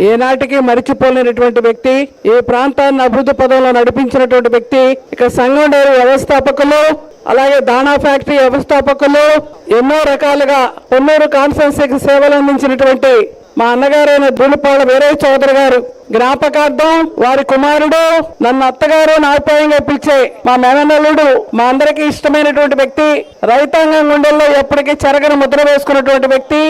ఏనాటికి మరిచిపోలేనటువంటి వ్యక్తి, ఈ ప్రాంతాన్ని అభివృద్ధి పదంలో నడిపించినటువంటి వ్యక్తి. ఇక సంఘం డైరీ వ్యవస్థాపకులు, అలాగే దాణా ఫ్యాక్టరీ వ్యవస్థాపకులు, ఎన్నో రకాలుగా పొన్నూరు కాన్స్టిట్యున్సీకి సేవలు అందించినటువంటి మా అన్నగారైన దులిపాళ్ళ వీరయ్య చౌదరి గారు జ్ఞాపకార్థం వారి కుమారుడు, నన్ను అత్తగారు ఆప్యాయంగా పిలిచే మా మేనల్లుడు, మా అందరికీ ఇష్టమైనటువంటి వ్యక్తి, రైతాంగం గుండెల్లో ఎప్పటికీ చెరగని ముద్ర వేసుకున్నటువంటి వ్యక్తి.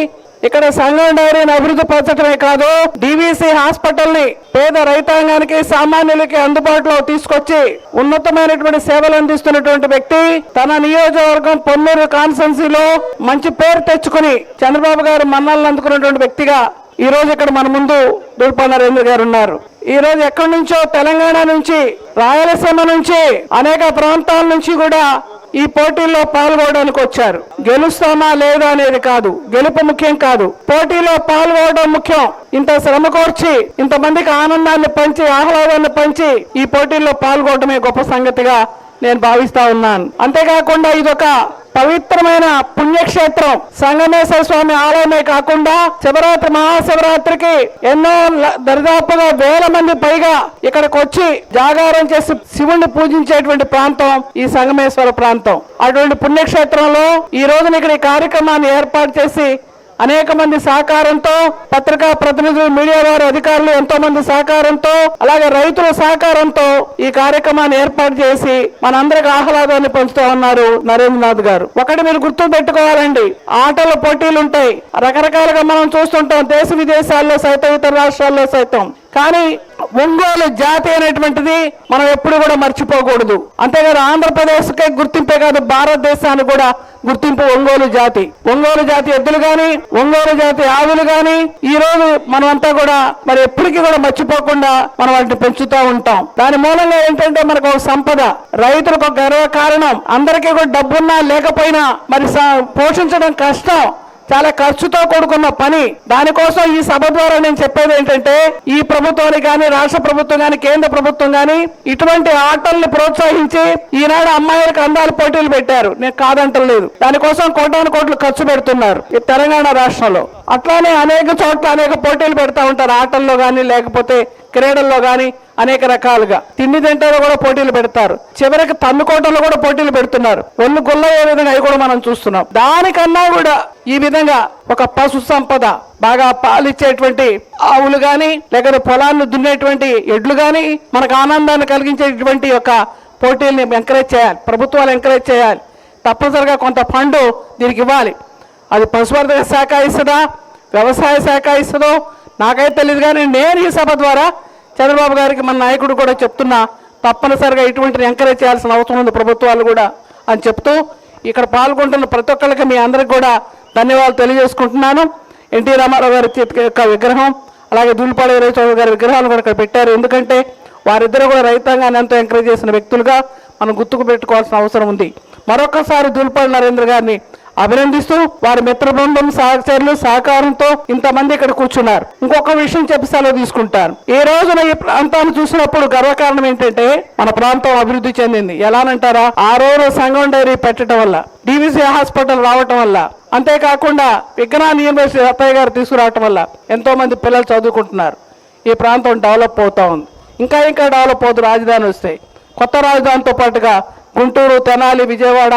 ఇక్కడ సంఘం డైరీని అభివృద్ధి పరచడమే కాదు, డివిసి హాస్పిటల్ ని పేద రైతాంగానికి సామాన్యులకి అందుబాటులో తీసుకొచ్చి ఉన్నతమైనటువంటి సేవలు అందిస్తున్నటువంటి వ్యక్తి. తన నియోజకవర్గం పొన్నూరు కాన్స్టిట్యున్సీలో మంచి పేరు తెచ్చుకుని చంద్రబాబు గారు మన్నలను అందుకున్నటువంటి వ్యక్తిగా ఈ రోజు ఇక్కడ మన ముందు దులిపాళ్ళ నరేంద్ర గారు ఉన్నారు. ఈ రోజు ఎక్కడి నుంచో తెలంగాణ నుంచి, రాయలసీమ నుంచి, అనేక ప్రాంతాల నుంచి కూడా ఈ పోటీల్లో పాల్గొనడానికి వచ్చారు. గెలుస్తామా లేదా అనేది కాదు, గెలుపు ముఖ్యం కాదు, పోటీలో పాల్గొనడం ముఖ్యం. ఇంత శ్రమ కోర్చి ఇంతమందికి ఆనందాన్ని పంచి, ఆహ్లాదాన్ని పంచి ఈ పోటీల్లో పాల్గొనడమే గొప్ప సంగతిగా నేను భావిస్తా ఉన్నాను. అంతేకాకుండా ఇదొక పవిత్రమైన పుణ్యక్షేత్రం. సంగమేశ్వర స్వామి ఆలయమే కాకుండా శివరాత్రి, మహాశివరాత్రికి ఎన్నో దరిదాపుగా 1000 మంది పైగా ఇక్కడికి వచ్చి జాగారం చేసి శివుణ్ణి పూజించేటువంటి ప్రాంతం ఈ సంగమేశ్వర ప్రాంతం. అటువంటి పుణ్యక్షేత్రంలో ఈ రోజున ఇక్కడ ఈ కార్యక్రమాన్ని ఏర్పాటు చేసి అనేక మంది సహకారంతో, పత్రికా ప్రతినిధులు, మీడియా వారి అధికారులు ఎంతో మంది సహకారంతో, అలాగే రైతుల సహకారంతో ఈ కార్యక్రమాన్ని ఏర్పాటు చేసి మనందరికి ఆహ్లాదాన్ని పంచుతూ ఉన్నారు నరేంద్రనాథ్ గారు. ఒకటి మీరు గుర్తు పెట్టుకోవాలండి, ఆటల పోటీలు ఉంటాయి, రకరకాలుగా మనం చూస్తుంటాం దేశ విదేశాల్లో సైతం, ఇతర రాష్ట్రాల్లో సైతం. కానీ ఒంగోలు జాతి అనేటువంటిది మనం ఎప్పుడు కూడా మర్చిపోకూడదు. అంతేకాదు ఆంధ్రప్రదేశ్కే గుర్తింపే కాదు, భారతదేశానికి కూడా గుర్తింపు ఒంగోలు జాతి. ఒంగోలు జాతి ఎద్దులు గాని, ఒంగోలు జాతి ఆవులు గాని ఈ రోజు మనమంతా కూడా మరి ఎప్పటికీ కూడా మర్చిపోకుండా మనం వాటిని పెంచుతూ ఉంటాం. దాని మూలంగా ఏంటంటే మనకు ఒక సంపద, రైతులకు ఒక గర్వ కారణం. అందరికీ కూడా డబ్బున్నా లేకపోయినా మరి పోషించడం కష్టం, చాలా ఖర్చుతో కూడుకున్న పని. దానికోసం ఈ సభ ద్వారా నేను చెప్పేది ఏంటంటే, ఈ ప్రభుత్వానికి కానీ, రాష్ట్ర ప్రభుత్వం కానీ, కేంద్ర ప్రభుత్వం కానీ ఇటువంటి ఆటల్ని ప్రోత్సహించి ఈనాడు అమ్మాయిలకు అందాల పోటీలు పెట్టారు, నేను కాదంటలేదు. దానికోసం కోటాను కోట్లు ఖర్చు పెడుతున్నారు ఈ తెలంగాణ రాష్ట్రంలో. అట్లానే అనేక చోట్ల అనేక పోటీలు పెడతా ఉంటారు, ఆటల్లో కానీ లేకపోతే క్రీడల్లో కానీ అనేక రకాలుగా. తిండి తింటారో కూడా పోటీలు పెడతారు, చివరికి తన్నుకోటల్లో కూడా పోటీలు పెడుతున్నారు. ఒళ్ళు గుల్లయ్యే విధంగా అవి కూడా మనం చూస్తున్నాం. దానికన్నా కూడా ఈ విధంగా ఒక పశు సంపద, బాగా పాలిచ్చేటువంటి ఆవులు గాని, లేకపోతే పొలాన్ని దున్నేటువంటి ఎడ్లు గాని మనకు ఆనందాన్ని కలిగించేటువంటి ఒక పోటీల్ని ఎంకరేజ్ చేయాలి, ప్రభుత్వాలు ఎంకరేజ్ చేయాలి. తప్పనిసరిగా కొంత ఫండ్ దీనికి ఇవ్వాలి. అది పశువర్ధక శాఖ ఇస్తుందా, వ్యవసాయ శాఖ ఇస్తుందో నాకైతే తెలియదు. కానీ నేను ఈ సభ ద్వారా చంద్రబాబు గారికి, మన నాయకుడు కూడా చెప్తున్నా, తప్పనిసరిగా ఇటువంటిని ఎంకరేజ్ చేయాల్సిన అవసరం ఉంది ప్రభుత్వాలు కూడా అని చెప్తూ, ఇక్కడ పాల్గొంటున్న ప్రతి ఒక్కరికి మీ అందరికి కూడా ధన్యవాదాలు తెలియజేసుకుంటున్నాను. ఎన్టీ రామారావు గారి యొక్క విగ్రహం, అలాగే దులిపాళ్ళ వీరయ్య చౌదరి గారి విగ్రహాలు కూడా ఇక్కడ పెట్టారు. ఎందుకంటే వారిద్దరూ కూడా రైతాంగాన్ని ఎంతో ఎంకరేజ్ చేసిన వ్యక్తులుగా మనం గుర్తుకు పెట్టుకోవాల్సిన అవసరం ఉంది. మరొకసారి దులిపాళ్ళ నరేంద్ర గారిని అభినందిస్తూ, వారి మిత్ర బృందం, సహచరులు సహకారంతో ఇంతమంది ఇక్కడ కూర్చున్నారు. ఇంకొక విషయం చెప్పి సెలవు తీసుకుంటారు. ఈ రోజున ఈ ప్రాంతాన్ని చూసినప్పుడు గర్వకారణం ఏంటంటే, మన ప్రాంతం అభివృద్ధి చెందింది. ఎలానంటారా, ఆ రోజు సంఘం డైరీ పెట్టడం వల్ల, డివిసి హాస్పిటల్ రావటం వల్ల, అంతేకాకుండా విజ్ఞాన యూనివర్సిటీ అత్తయ్య గారు తీసుకురావటం వల్ల ఎంతో మంది పిల్లలు చదువుకుంటున్నారు. ఈ ప్రాంతం డెవలప్ అవుతా ఉంది, ఇంకా ఇంకా డెవలప్ అవుతుంది. రాజధాని వస్తాయి, కొత్త రాజధానితో పాటుగా గుంటూరు, తెనాలి, విజయవాడ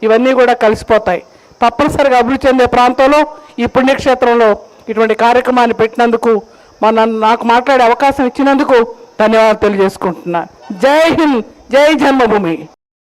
ఇవన్నీ కూడా కలిసిపోతాయి. తప్పనిసరిగా అభివృద్ధి చెందే ప్రాంతంలో ఈ పుణ్యక్షేత్రంలో ఇటువంటి కార్యక్రమాన్ని పెట్టినందుకు, నాకు మాట్లాడే అవకాశం ఇచ్చినందుకు ధన్యవాదాలు తెలియజేసుకుంటున్నాను. జై హింద్, జై జన్మభూమి.